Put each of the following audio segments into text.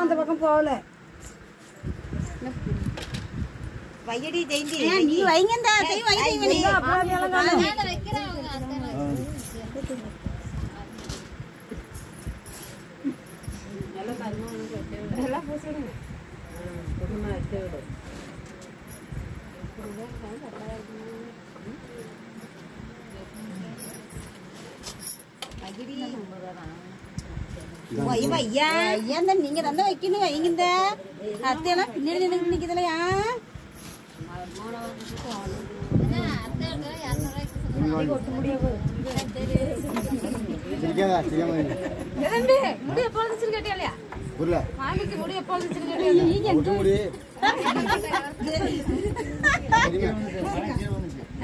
அந்த பக்கம் போகல வையடி ஜெயந்தி நீ வைங்கடா தெய் வைங்க எல்லாம் பூசிடுங்க குடுமா எடுத்து நீங்க தந்த வைக்கணும் வைங்க அத்தையெல்லாம் பின்னாடி நிக்குதுலையா முடி எப்போ கேட்டியா மாமிக்கு முடி எப்போ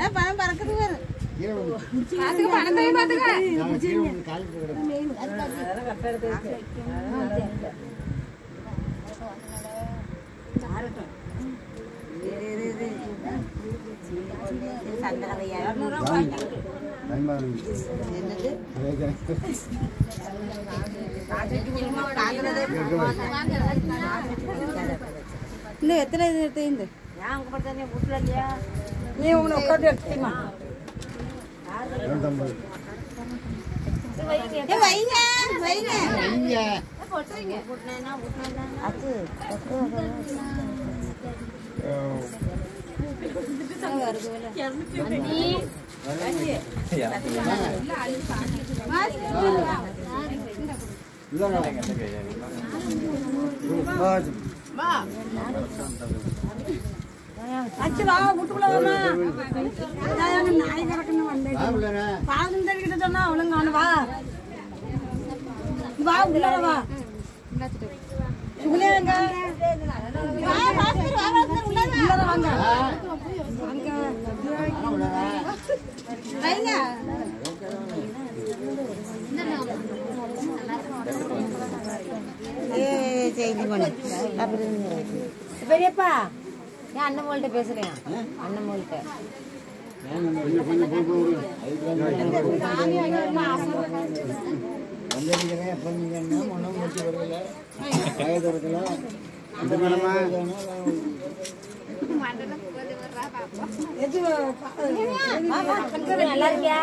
பணம் பறக்குது பணம் இன்னும் எத்தனை இது எடுத்து நீ உங்களை உட்காந்து எடுத்துமா வைங்க வைங்க அச்சு வா வீட்டுக்குள்ள நாய் கறக்கணும் வந்தேன் பால் தெரிவிக்கிட்ட சொன்னா அவளுங்க வா வா உள்ள வா உள்ள வாங்க வைங்க பெரியப்பா ஏன் அண்ணமோள்கிட்ட பேசுறேன் அண்ணமோள்கிட்ட நல்லா இருக்கியா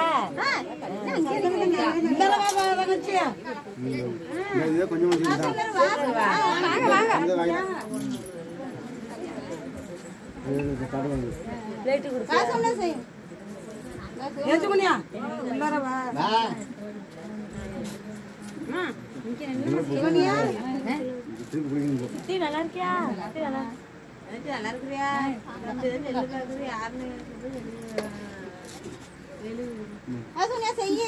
நல்லா இருக்கியா நல்லா இருக்கிறியா யாருன்னு செய்ய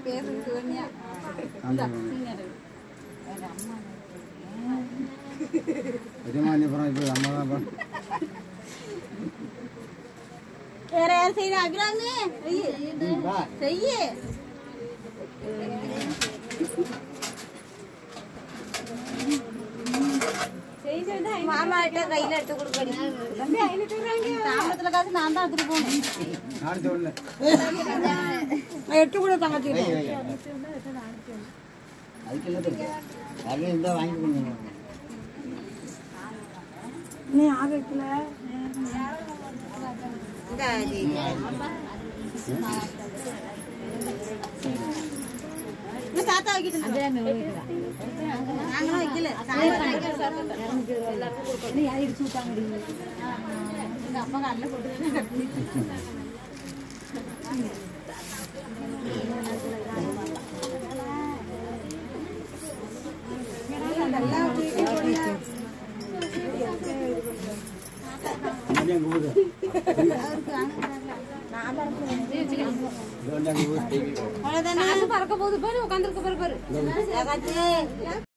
பேசுறது வேற யாரும் செய்யற அபிராமி செய்ய மாமா கிட்ட கையில எடுத்து கொடுக்கடி தாமரத்துல காசு நான் தான் எடுத்துட்டு போகணும் எட்டு கூட தங்கச்சி நீ ஆகல தாத்தா வைக்கிட்டு நாங்களும் வைக்கல இடிச்சு விட்டாங்க எங்க அப்பா கல்ல போட்டு பறக்க போகுது பாரு உட்காந்துருக்க பாரு